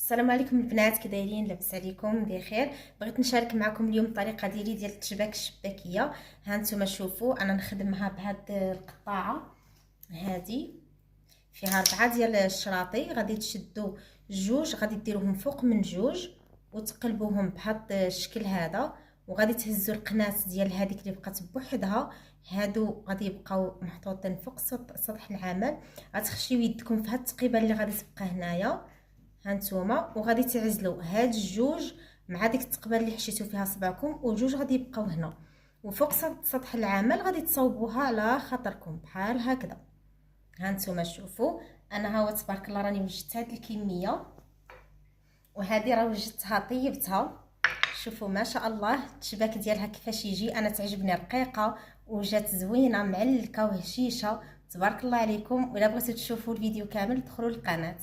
السلام عليكم البنات، كي دايرين؟ لاباس عليكم بخير؟ بغيت نشارك معكم اليوم الطريقه ديالي ديال التشباك الشباكيه. ها نتوما شوفوا انا نخدمها بهاد القطاعه هادي، فيها 4 ديال الشراطي. غادي تشدوا جوج، غادي ديروهم فوق من جوج وتقلبوهم بهاد الشكل هذا، وغادي تهزوا القناه ديال هذيك اللي بقات بوحدها. هادو غادي يبقاو محطوطين فوق سطح العمل. غتخشيو يدكم في هاد التقيبه اللي غادي تبقى هنايا، هانتوما، وغادي تعزلوا هاد الجوج مع ديك التقبه اللي حشيتو فيها صبعكم، وجوج غادي يبقاو هنا وفوق سطح العمل. غادي تصاوبوها على خاطركم بحال هكذا. هانتوما شوفوا انا هاو تبارك الله راني وجدت هاد الكميه، وهذه راه وجدتها طيبتها. شوفوا ما شاء الله التشباك ديالها كيفاش يجي. انا تعجبني رقيقه وجات زوينه معلكه وهشيشه، تبارك الله عليكم. ولا بغيتو تشوفوا الفيديو كامل دخلوا للقناه.